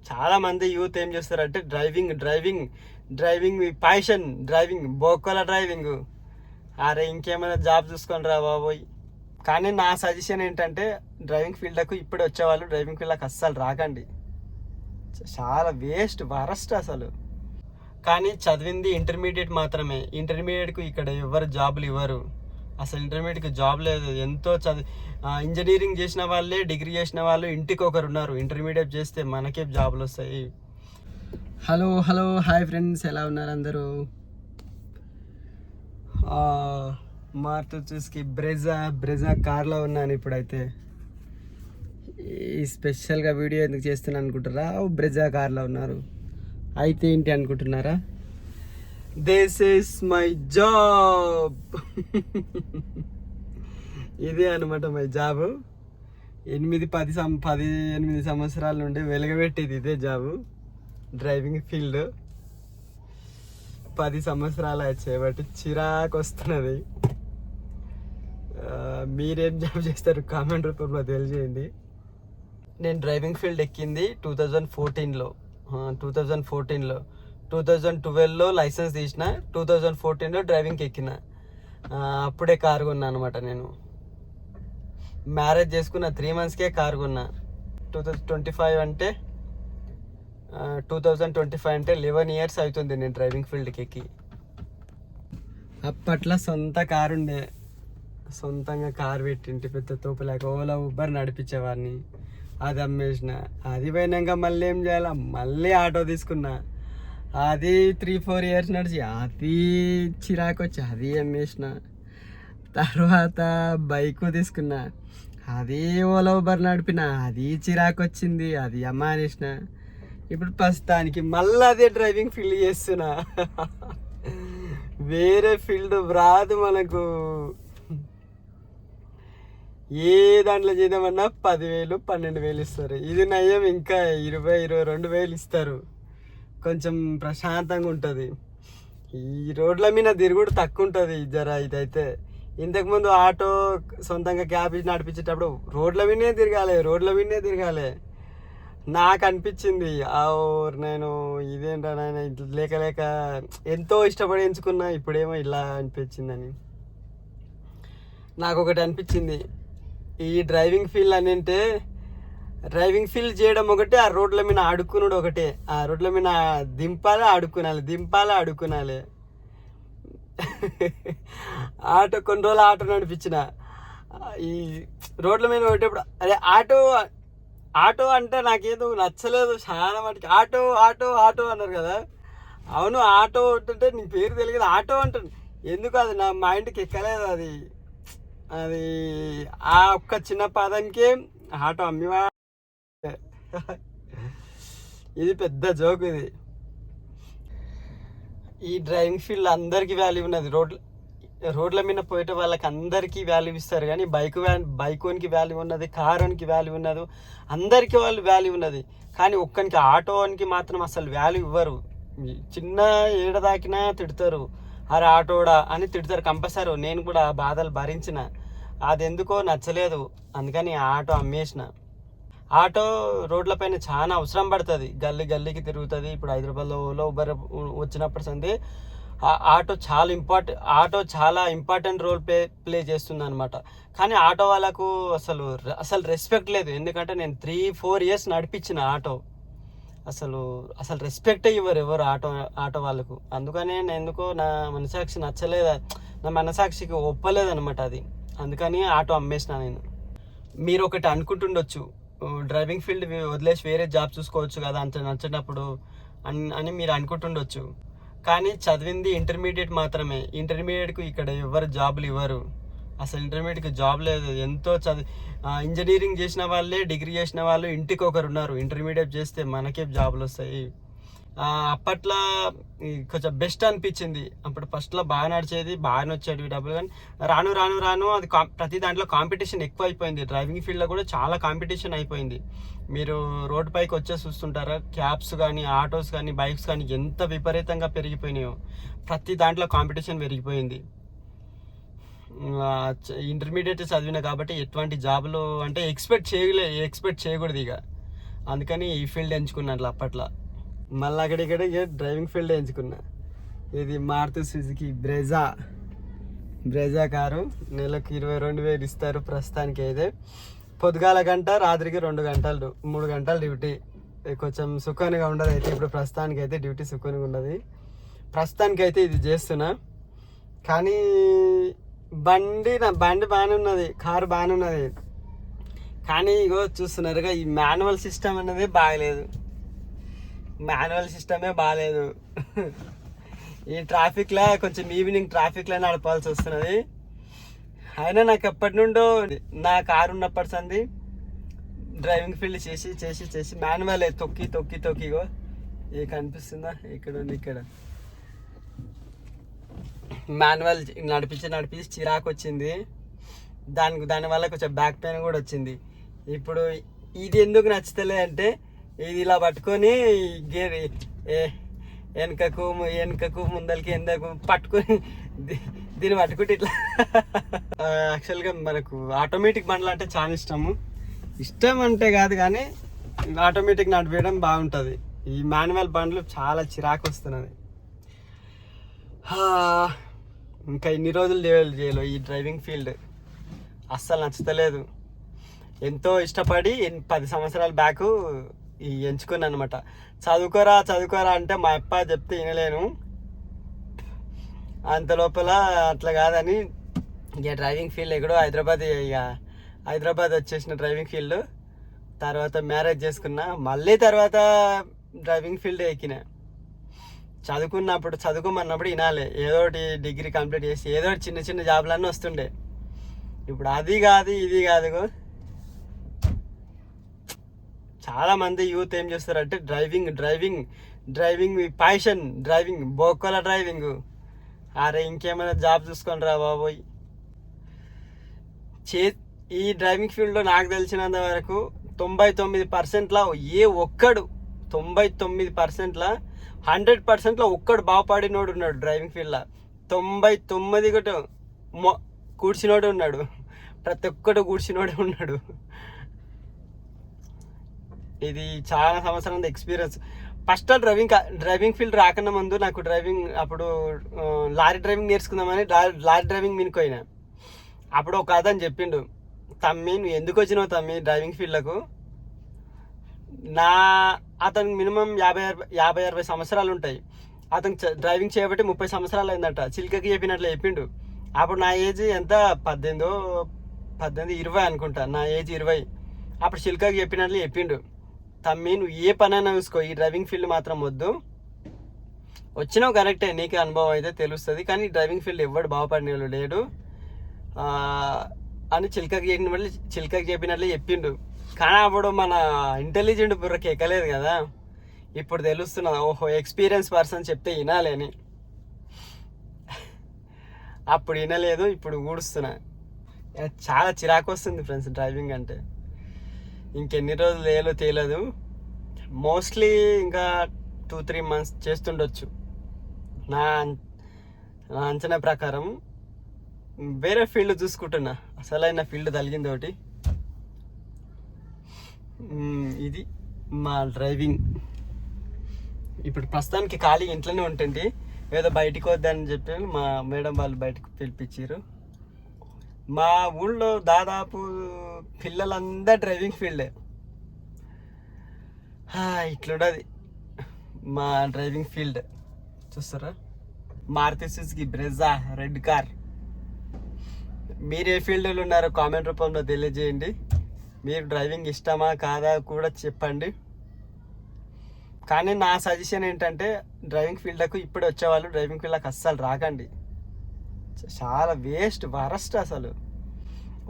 చాలామంది యూత్ ఏం చేస్తారంటే driving driving driving passion, driving బొక్కల డ్రైవింగ్. అరే ఇంకేమైనా జాబ్ చూసుకొని రా బాబోయ్. కానీ నా సజెషన్ ఏంటంటే డ్రైవింగ్ ఫీల్డ్కు ఇప్పుడు వచ్చేవాళ్ళు డ్రైవింగ్ ఫీల్డ్కి అస్సలు రాకండి. చాలా వేస్ట్, వరస్ట్ అసలు. కానీ చదివింది ఇంటర్మీడియట్ మాత్రమే. ఇంటర్మీడియట్కు ఇక్కడ ఎవరు జాబులు ఇవ్వరు. అసలు ఇంటర్మీడియట్కి జాబ్ లేదు. ఎంతో ఇంజనీరింగ్ చేసిన వాళ్ళే, డిగ్రీ చేసిన వాళ్ళు ఇంటికి ఒకరు ఉన్నారు. ఇంటర్మీడియట్ చేస్తే మనకే జాబులు వస్తాయి. హలో హాయ్ ఫ్రెండ్స్, ఎలా ఉన్నారు అందరూ? చూసి బ్రెజా కార్లో ఉన్నాను ఇప్పుడైతే. ఈ స్పెషల్గా వీడియో ఎందుకు చేస్తున్నాను అనుకుంటారా? బ్రెజా కార్లో ఉన్నారు అయితే ఏంటి అనుకుంటున్నారా? This is my job. ఇదే అనమాట మై జాబ్. 8 సంవత్సరాల నుండి వెలగబెట్టేది ఇదే జాబు, డ్రైవింగ్ ఫీల్డ్. 10 సంవత్సరాలు చేయబట్టి చిరాకు వస్తున్నది. మీరేం జాబ్ చేస్తారు? కామెంట్ రూపంలో తెలియజేయండి. నేను డ్రైవింగ్ ఫీల్డ్ ఎక్కింది 2014లో. 2012లో లైసెన్స్ తీసిన, 2014లో డ్రైవింగ్కి ఎక్కిన. అప్పుడే కారు కొన్నా అనమాట. నేను మ్యారేజ్ చేసుకున్న 3 monthsకే కారు కొన్నా. 2025 అంటే 11 years అవుతుంది నేను డ్రైవింగ్ ఫీల్డ్కి ఎక్కి. అప్పట్లో సొంత కారు ఉండే, సొంతంగా కారు పెట్టింటి పెద్ద తోపులేక ఓలా ఉబర్ నడిపించేవాడిని. అది అమ్మేసిన. అది పోయినాక మళ్ళీ ఏం చేయాలి, మళ్ళీ ఆటో తీసుకున్నా. అది 3-4 years నడిచి అది చిరాకు వచ్చి అది అమ్మేసిన. తర్వాత బైక్ తీసుకున్నా, అది ఓలా ఉబర్ నడిపిన, అది చిరాకు వచ్చింది, అది అమ్మేసిన. ఇప్పుడు ప్రస్తుతానికి మళ్ళీ అదే డ్రైవింగ్ ఫీల్డ్ చేస్తున్నా. వేరే ఫీల్డ్ రాదు మనకు. ఏ దాంట్లో చేద్దామన్నా 10,000-12,000 ఇస్తారు. ఇది నయ్యం ఇంకా 20,000-22,000 ఇస్తారు. కొంచెం ప్రశాంతంగా ఉంటుంది. ఈ రోడ్ల మీద తిరుగుడు తక్కువ ఉంటుంది జర. ఇదైతే ఇంతకుముందు ఆటో సొంతంగా క్యాబ్ నడిపించేటప్పుడు రోడ్ల మీదనే తిరగాలి. నాకు అనిపించింది నేను ఇదేంటా నాయన లేక ఎంతో ఇష్టపడి ఎంచుకున్నా, ఇప్పుడేమో ఇలా అనిపించిందని. నాకు ఒకటి అనిపించింది, ఈ డ్రైవింగ్ ఫీల్డ్ అని అంటే డ్రైవింగ్ ఫీల్డ్ చేయడం ఒకటే, ఆ రోడ్ల మీద ఆడుకున్నాడు ఒకటే. ఆ రోడ్ల మీద దింపాలి ఆడుకునాలి. కొన్ని రోజులు ఆటో నడిపించిన. ఈ రోడ్ల మీద ఒకటేప్పుడు అదే ఆటో అంటే నాకేదో నచ్చలేదు చాలా మటుకి. ఆటో అన్నారు కదా. అవును, ఆటో అంటే నీ పేరు తెలియదు, ఆటో అంటాను. ఎందుకు అది నా మైండ్కి ఎక్కలేదు. అది ఆ ఒక్క చిన్న పదానికే ఆటో అమ్మివా. ఇది పెద్ద జోక్. ఇది ఈ డ్రైవింగ్ ఫీల్డ్ అందరికీ వాల్యూ ఉన్నది. రోడ్ల మీద పోయేట వాళ్ళకి అందరికీ వాల్యూ ఇస్తారు. కానీ బైకోనికి వాల్యూ ఉన్నది, కారునికి వాల్యూ ఉన్నది, అందరికీ వాళ్ళు వాల్యూ ఉన్నది. కానీ ఒక్కనికి ఆటోనికి మాత్రం అసలు వాల్యూ ఇవ్వరు. చిన్న ఏడ దాకినా తిడతారు, అరే ఆటోడా అని తిడతారు కంపల్సరీ. నేను కూడా బాధలు భరించిన. అది ఎందుకో నచ్చలేదు, అందుకని ఆటో అమ్మేసిన. ఆటో రోడ్లపైన చాలా అవసరం పడుతుంది, గల్లీకి తిరుగుతుంది. ఇప్పుడు హైదరాబాద్లో ఉబర్ వచ్చినప్పటి సంది ఆటో చాలా ఇంపార్టెంట్ రోల్ ప్లే చేస్తుంది అనమాట. కానీ ఆటో వాళ్ళకు అసలు రెస్పెక్ట్ లేదు. ఎందుకంటే నేను 3-4 years నడిపించిన ఆటో. అసలు రెస్పెక్టే ఇవ్వరు ఎవరు ఆటో వాళ్ళకు. అందుకనే ఎందుకో నా మనసాక్షి నచ్చలేదు, నా మనసాక్షికి ఒప్పలేదు అనమాట అది. అందుకని ఆటో అమ్మేసిన నేను. మీరు ఒకటి అనుకుంటుండొచ్చు, డ్రైవింగ్ ఫీల్డ్ వదిలేసి వేరే జాబ్ చూసుకోవచ్చు కదా అంత నచ్చినప్పుడు అని మీరు అనుకుంటుండొచ్చు. కానీ చదివింది ఇంటర్మీడియట్ మాత్రమే. ఇంటర్మీడియట్కు ఇక్కడ ఎవరు జాబులు ఇవ్వరు. అసలు ఇంటర్మీడియట్కి జాబ్ లేదు. ఎంతో ఇంజనీరింగ్ చేసిన వాళ్ళే, డిగ్రీ చేసిన వాళ్ళు ఇంటికి ఒకరు ఉన్నారు. ఇంటర్మీడియట్ చేస్తే మనకే జాబులు వస్తాయి. అప్పట్లో కొంచెం బెస్ట్ అనిపించింది. అప్పుడు ఫస్ట్లో బాగా నడిచేది, బాగానే వచ్చేవి డబ్బులు. కానీ రాను అది ప్రతి దాంట్లో కాంపిటీషన్ ఎక్కువ అయిపోయింది. డ్రైవింగ్ ఫీల్డ్లో కూడా చాలా కాంపిటీషన్ అయిపోయింది. మీరు రోడ్డు పైకి వచ్చేసి చూస్తుంటారా, క్యాబ్స్ కానీ, ఆటోస్ కానీ, బైక్స్ కానీ ఎంత విపరీతంగా పెరిగిపోయినాయో. ప్రతి దాంట్లో కాంపిటీషన్ పెరిగిపోయింది. ఇంటర్మీడియట్ చదివిన కాబట్టి ఎటువంటి జాబులు అంటే ఎక్స్పెక్ట్ చేయకూడదు. ఇక అందుకని ఈ ఫీల్డ్ ఎంచుకున్నట్లు అప్పట్లో. మళ్ళీ అక్కడిక్కడ డ్రైవింగ్ ఫీల్డ్ ఎంచుకున్నా. ఇది మారుతి సుజుకి బ్రెజా కారు. నెలకు 22,000 ఇస్తారు ప్రస్తుతానికి. అయితే పొద్దుగాల గంట, రాత్రికి 2 గంటలు 3 గంటలు డ్యూటీ. కొంచెం సుఖంగా ఉండదు. అయితే ఇప్పుడు ప్రస్తుతానికి అయితే డ్యూటీ సుఖంగా ఉండదు. ప్రస్తుతానికి అయితే ఇది చేస్తున్నా. కానీ బండి బాగానే ఉన్నది, కారు బాగానే ఉన్నది. కానీ ఇగో చూస్తున్నారుగా, ఈ మాన్యువల్ సిస్టమ్ అనేది బాగలేదు. మాన్యువల్ సిస్టమే బాగాలేదు. ఈ ట్రాఫిక్లో కొంచెం ఈవినింగ్ ట్రాఫిక్లో నడపాల్సి వస్తున్నది. అయినా నాకు ఎప్పటి నుండో నా కారు ఉన్నప్పటి సంది డ్రైవింగ్ ఫీల్డ్ చేసి మాన్యువల్ తొక్కిగో ఇది కనిపిస్తుందా, ఇక్కడ ఉంది. ఇక్కడ మాన్యువల్ నడిపించి చిరాకు వచ్చింది. దానివల్ల కొంచెం బ్యాక్ పెయిన్ కూడా వచ్చింది. ఇప్పుడు ఇది ఎందుకు నచ్చుతలే అంటే, ఇది ఇలా పట్టుకొని గేర్ వెనకకు ముందరికి ఎందుకు పట్టుకొని దీన్ని పట్టుకుంటే ఇట్లా. యాక్చువల్గా మనకు ఆటోమేటిక్ బండ్లు అంటే చాలా ఇష్టం అంటే కాదు, కానీ ఆటోమేటిక్ నడిపేయడం బాగుంటుంది. ఈ మాన్యువల్ బండ్లు చాలా చిరాకు వస్తున్నది. ఇంకా ఇన్ని రోజులు చేయలేదు ఈ డ్రైవింగ్ ఫీల్డ్. అస్సలు నచ్చుతలేదు. ఎంతో ఇష్టపడి 10 సంవత్సరాల బ్యాక్ ఎంచుకున్నాను అనమాట. చదువుకోరా అంటే మా అప్ప చెప్తే వినలేను. అంత లోపల అట్లా కాదని ఇక డ్రైవింగ్ ఫీల్డ్ ఎక్కడో హైదరాబాద్ వచ్చేసిన డ్రైవింగ్ ఫీల్డ్. తర్వాత మ్యారేజ్ చేసుకున్నా. మళ్ళీ తర్వాత డ్రైవింగ్ ఫీల్డ్ ఎక్కిన. చదువుకోమన్నప్పుడు వినాలి. ఏదో ఒకటి డిగ్రీ కంప్లీట్ చేసి ఏదో ఒకటి చిన్న జాబ్లన్నీ వస్తుండే. ఇప్పుడు అది కాదు ఇది కాదు. చాలామంది యూత్ ఏం చేస్తారంటే డ్రైవింగ్ ప్యాషన్, బోకోల డ్రైవింగ్. అరే ఇంకేమైనా జాబ్ చూసుకొని రా బాబోయ్. ఈ డ్రైవింగ్ ఫీల్డ్లో నాకు తెలిసినంత వరకు 99%లో ఏ ఒక్కడు 99%లో 100%లో ఒక్కడు బాగుపడినోడు ఉన్నాడు డ్రైవింగ్ ఫీల్డ్లో. 99 కూర్చునోడు ఉన్నాడు. ప్రతి ఒక్కడు కూర్చునోడే ఉన్నాడు. ఇది చాలా సంవత్సరాల ఎక్స్పీరియన్స్. ఫస్ట్ డ్రైవింగ్ ఫీల్డ్ రాకన్నా ముందు నాకు అప్పుడు లారీ డ్రైవింగ్ నేర్చుకుందామని లారీ డ్రైవింగ్ మీనుకోయినా. అప్పుడు ఒక అతను చెప్పిండు, తమ్మి నువ్వు ఎందుకు వచ్చినావు తమ్మి డ్రైవింగ్ ఫీల్డ్లకు. అతనికి మినిమం 50-60 సంవత్సరాలు ఉంటాయి. అతను డ్రైవింగ్ చేయబట్టి 30 సంవత్సరాలు అయిందట. చిల్కకి చెప్పినట్లు చెప్పిండు. అప్పుడు నా ఏజ్ ఎంత 18-20 అనుకుంటా. నా ఏజ్ 20. అప్పుడు చిల్కకి చెప్పినట్లు చెప్పిండు, తమ్మి నువ్వు ఏ పనైనా చూసుకో, ఈ డ్రైవింగ్ ఫీల్డ్ మాత్రం వద్దు. వచ్చినావు కరెక్టే, నీకే అనుభవం అయితే తెలుస్తుంది, కానీ డ్రైవింగ్ ఫీల్డ్ ఎవడు బాగుపడిన లేడు అని చిల్కకి చెప్పినట్లే చెప్పిండు. కానీ అప్పుడు మన ఇంటెలిజెంట్ బుర్రకి ఎక్కలేదు కదా. ఇప్పుడు తెలుస్తున్నది, ఓహో ఎక్స్పీరియన్స్ పర్సన్ చెప్తే వినాలి అని. అప్పుడు వినలేదు, ఇప్పుడు ఊడుస్తున్నా. చాలా చిరాకు వస్తుంది ఫ్రెండ్స్ డ్రైవింగ్ అంటే. ఇంకెన్ని రోజులు తేలదు. మోస్ట్లీ ఇంకా 2-3 months చేస్తుండొచ్చు. నా అంచనా ప్రకారం వేరే ఫీల్డ్ చూసుకుంటున్నా. అసలైన ఫీల్డ్ తగిలింది ఒకటి. ఇది మా డ్రైవింగ్. ఇప్పుడు ప్రస్తుతానికి ఖాళీ ఇంట్లోనే ఉంటుంది. ఏదో బయటికి వద్దని చెప్పి మా మేడం వాళ్ళు బయటకు పిలిపించారు. మా ఊళ్ళో దాదాపు పిల్లలందరూ డ్రైవింగ్ ఫీల్డే. ఇట్లుండదు మా డ్రైవింగ్ ఫీల్డ్. చూస్తారా, Maruti Suzuki Brezza red car. మీరు ఏ ఫీల్డ్లో ఉన్నారో కామెంట్ రూపంలో తెలియజేయండి. మీరు డ్రైవింగ్ ఇష్టమా కాదా కూడా చెప్పండి. కానీ నా సజెషన్ ఏంటంటే డ్రైవింగ్ ఫీల్డ్కు ఇప్పుడు వచ్చేవాళ్ళు డ్రైవింగ్ ఫీల్డ్కి అస్సలు రాకండి. చాలా వేస్ట్, వరస్ట్. అసలు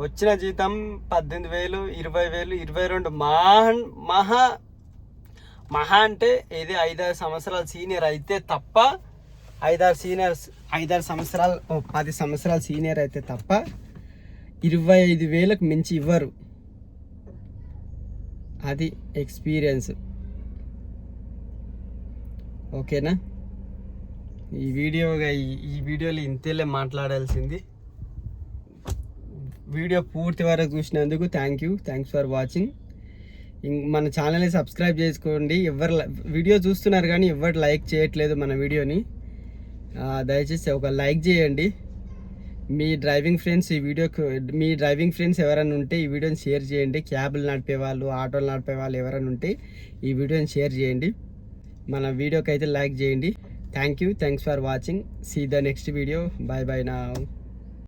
వచ్చిన జీతం 18,000, 20,000, 22 మహా అంటే ఇది 5-6 సంవత్సరాలు సీనియర్ అయితే తప్ప, 5-6 సంవత్సరాలు 10 సంవత్సరాలు సీనియర్ అయితే తప్ప 25,000కు మించి ఇవ్వరు. అది ఎక్స్పీరియన్స్. ఓకేనా? ఈ వీడియోలో ఇంతేలే మాట్లాడాల్సింది. వీడియో పూర్తి వరకు చూసినందుకు థ్యాంక్స్ ఫర్ వాచింగ్. మన ఛానల్ని సబ్స్క్రైబ్ చేసుకోండి. వీడియో చూస్తున్నారు కానీ ఎవరు లైక్ చేయట్లేదు మన వీడియోని. దయచేసి ఒక లైక్ చేయండి. మీ డ్రైవింగ్ ఫ్రెండ్స్ ఎవరైనా ఉంటే ఈ వీడియోని షేర్ చేయండి. క్యాబ్లు నడిపే వాళ్ళు, ఆటోలు నడిపే వాళ్ళు ఎవరైనా ఉంటే ఈ వీడియోని షేర్ చేయండి. మన వీడియోకి అయితే లైక్ చేయండి. Thanks for watching. See the next video. Bye bye now.